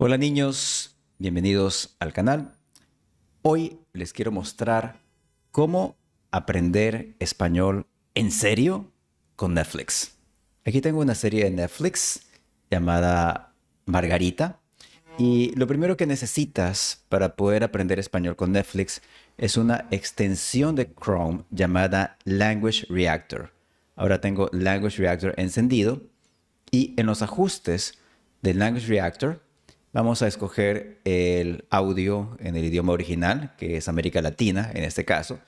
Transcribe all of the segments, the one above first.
Hola niños, bienvenidos al canal. Hoy les quiero mostrar cómo aprender español en serio con Netflix. Aquí tengo una serie de Netflix llamada Margarita. Y lo primero que necesitas para poder aprender español con Netflix es una extensión de Chrome llamada Language Reactor. Ahora tengo Language Reactor encendido y en los ajustes de Language Reactor vamos a escoger el audio en el idioma original, que es América Latina en este caso,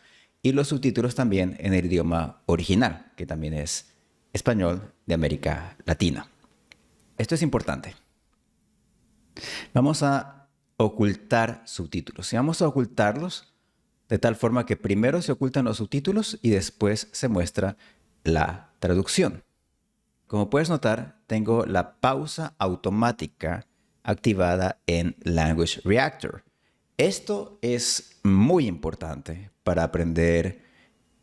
y los subtítulos también en el idioma original, que también es español de América Latina. Esto es importante. Vamos a ocultar subtítulos y vamos a ocultarlos de tal forma que primero se ocultan los subtítulos y después se muestra la traducción. Como puedes notar, tengo la pausa automática activada en Language Reactor. Esto es muy importante para aprender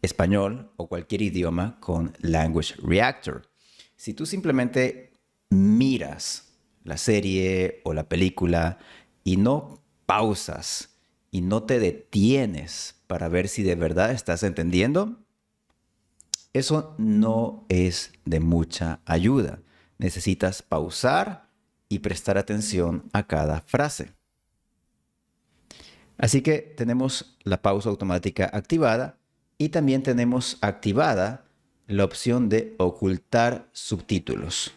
español o cualquier idioma con Language Reactor. Si tú simplemente miras la serie o la película y no pausas y no te detienes para ver si de verdad estás entendiendo, eso no es de mucha ayuda. Necesitas pausar y prestar atención a cada frase. Así que tenemos la pausa automática activada y también tenemos activada la opción de ocultar subtítulos.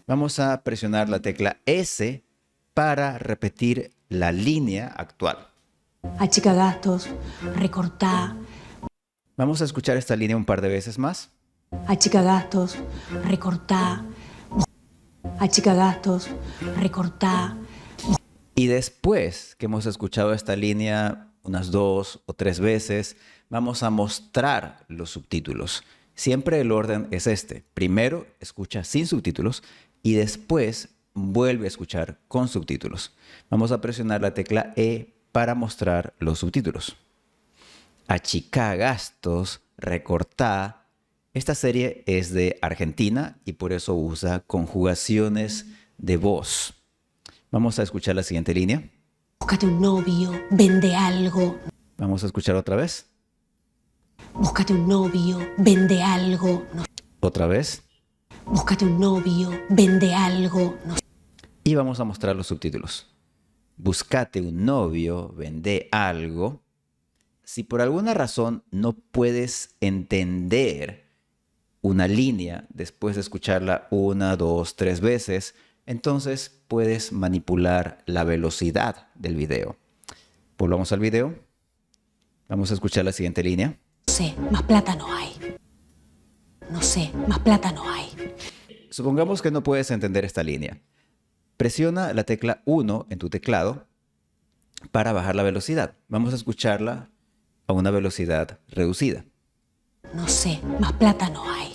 Vamos a presionar la tecla S para repetir la línea actual. Achica gastos, recortá. Vamos a escuchar esta línea un par de veces más. Achica gastos, recortá. Achica gastos, recortá. Y después que hemos escuchado esta línea unas 2 o 3 veces, vamos a mostrar los subtítulos. Siempre el orden es este. Primero escucha sin subtítulos y después vuelve a escuchar con subtítulos. Vamos a presionar la tecla E para mostrar los subtítulos. Achica gastos, recortá. Esta serie es de Argentina y por eso usa conjugaciones de voz. Vamos a escuchar la siguiente línea. Búscate un novio, vende algo. Vamos a escuchar otra vez. Búscate un novio, vende algo. Otra vez. Búscate un novio, vende algo. Y vamos a mostrar los subtítulos. Búscate un novio, vende algo. Si por alguna razón no puedes entender una línea después de escucharla 1, 2, 3 veces, entonces puedes manipular la velocidad del video. Volvamos al video. Vamos a escuchar la siguiente línea. No sé, más plata no hay. No sé, más plata no hay. Supongamos que no puedes entender esta línea. Presiona la tecla 1 en tu teclado para bajar la velocidad. Vamos a escucharla a una velocidad reducida. No sé, más plata no hay.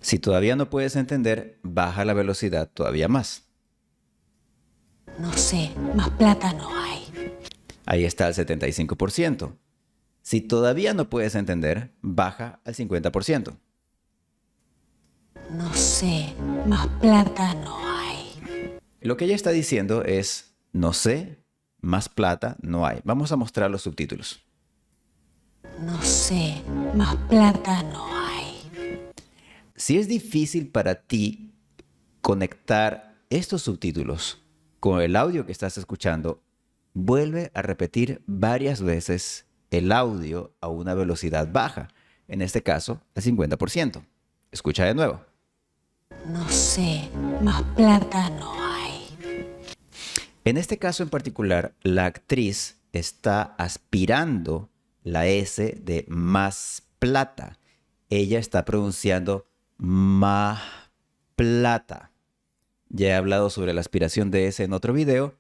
Si todavía no puedes entender, baja la velocidad todavía más. No sé, más plata no hay. Ahí está el 75%. Si todavía no puedes entender, baja al 50%. No sé, más plata no hay. Lo que ella está diciendo es, no sé, más plata no hay. Vamos a mostrar los subtítulos. No sé, más plata no hay. Si es difícil para ti conectar estos subtítulos con el audio que estás escuchando, vuelve a repetir varias veces el audio a una velocidad baja, en este caso al 50%. Escucha de nuevo. No sé, más plata no hay. En este caso en particular, la actriz está aspirando la S de más plata. Ella está pronunciando más plata. Ya he hablado sobre la aspiración de S en otro video.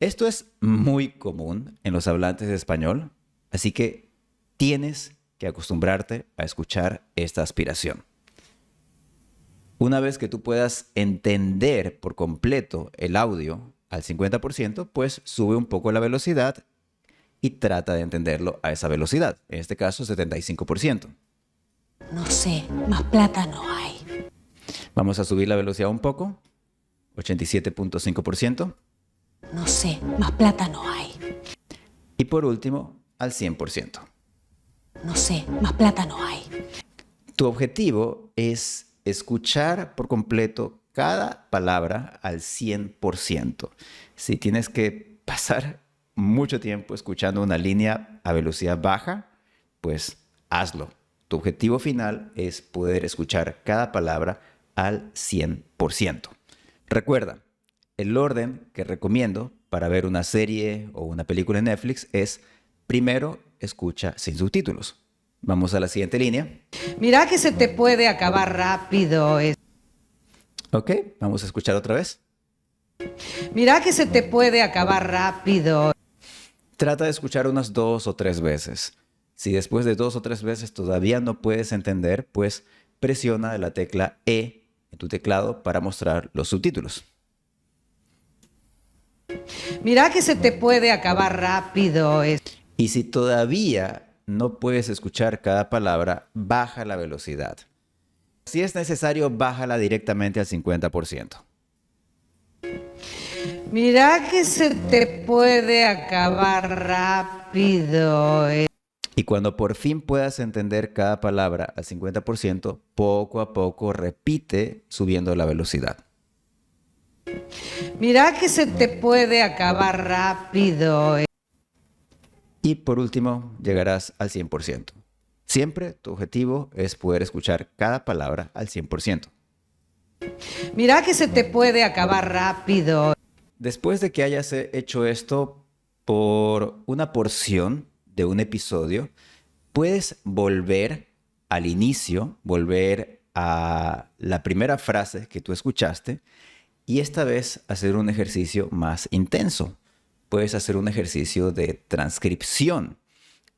Esto es muy común en los hablantes de español, así que tienes que acostumbrarte a escuchar esta aspiración. Una vez que tú puedas entender por completo el audio al 50%, pues sube un poco la velocidad y trata de entenderlo a esa velocidad, en este caso 75%. No sé, más plata no hay. Vamos a subir la velocidad un poco, 87.5%. No sé, más plata no hay. Y por último, al 100%. No sé, más plata no hay. Tu objetivo es escuchar por completo cada palabra al 100%. Si tienes que pasar mucho tiempo escuchando una línea a velocidad baja, pues hazlo. Tu objetivo final es poder escuchar cada palabra al 100%. Recuerda, el orden que recomiendo para ver una serie o una película en Netflix es: primero escucha sin subtítulos. Vamos a la siguiente línea. Mira que se te puede acabar rápido. Ok, vamos a escuchar otra vez. Mira que se te puede acabar rápido. Trata de escuchar unas 2 o 3 veces. Si después de 2 o 3 veces todavía no puedes entender, pues presiona la tecla E en tu teclado para mostrar los subtítulos. Mira que se te puede acabar rápido. Y si todavía no puedes escuchar cada palabra, baja la velocidad. Si es necesario, bájala directamente al 50%. Mira que se te puede acabar rápido. Y cuando por fin puedas entender cada palabra al 50%, poco a poco repite subiendo la velocidad. Mira que se te puede acabar rápido. Y por último, llegarás al 100%. Siempre tu objetivo es poder escuchar cada palabra al 100%. Mira que se te puede acabar rápido. Después de que hayas hecho esto por una porción de un episodio, puedes volver al inicio, volver a la primera frase que tú escuchaste y esta vez hacer un ejercicio más intenso. Puedes hacer un ejercicio de transcripción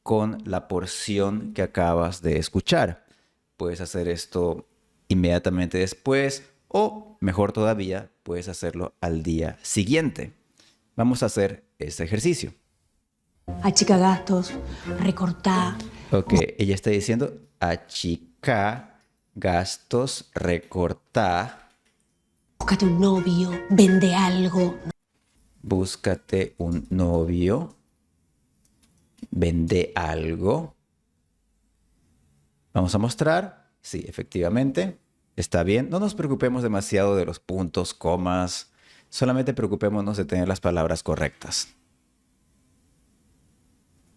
con la porción que acabas de escuchar. Puedes hacer esto inmediatamente después o, mejor todavía, puedes hacerlo al día siguiente. Vamos a hacer este ejercicio. Achica gastos, recortá. Ok, ella está diciendo achica gastos, recorta, Búscate un novio, vende algo. búscate un novio, vende algo. Vamos a mostrar. Sí, efectivamente, está bien. No nos preocupemos demasiado de los puntos, comas. Solamente preocupémonos de tener las palabras correctas.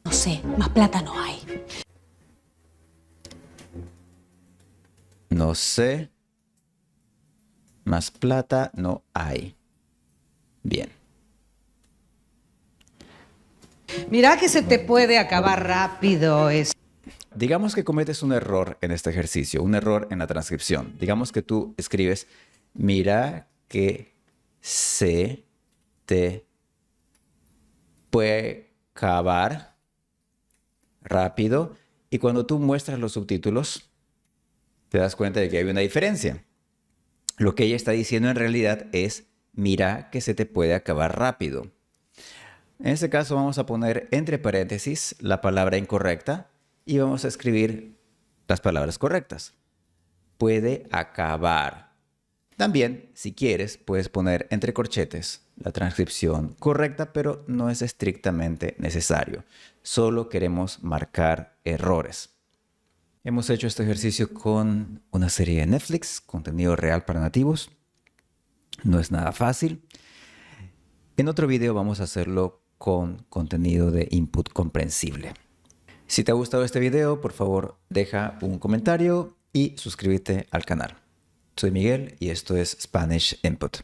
No sé, más plata no hay. No sé. Más plata no hay. Bien. Mira que se te puede acabar rápido. Digamos que cometes un error en este ejercicio, un error en la transcripción. Digamos que tú escribes, mira que se te puede acabar rápido. Y cuando tú muestras los subtítulos, te das cuenta de que hay una diferencia. Lo que ella está diciendo en realidad es, mira que se te puede acabar rápido. En este caso vamos a poner entre paréntesis la palabra incorrecta y vamos a escribir las palabras correctas. Puede acabar. También, si quieres, puedes poner entre corchetes la transcripción correcta, pero no es estrictamente necesario. Solo queremos marcar errores. Hemos hecho este ejercicio con una serie de Netflix, contenido real para nativos. No es nada fácil. En otro video vamos a hacerlo con contenido de input comprensible. Si te ha gustado este video, por favor, deja un comentario y suscríbete al canal. Soy Miguel y esto es Spanish Input.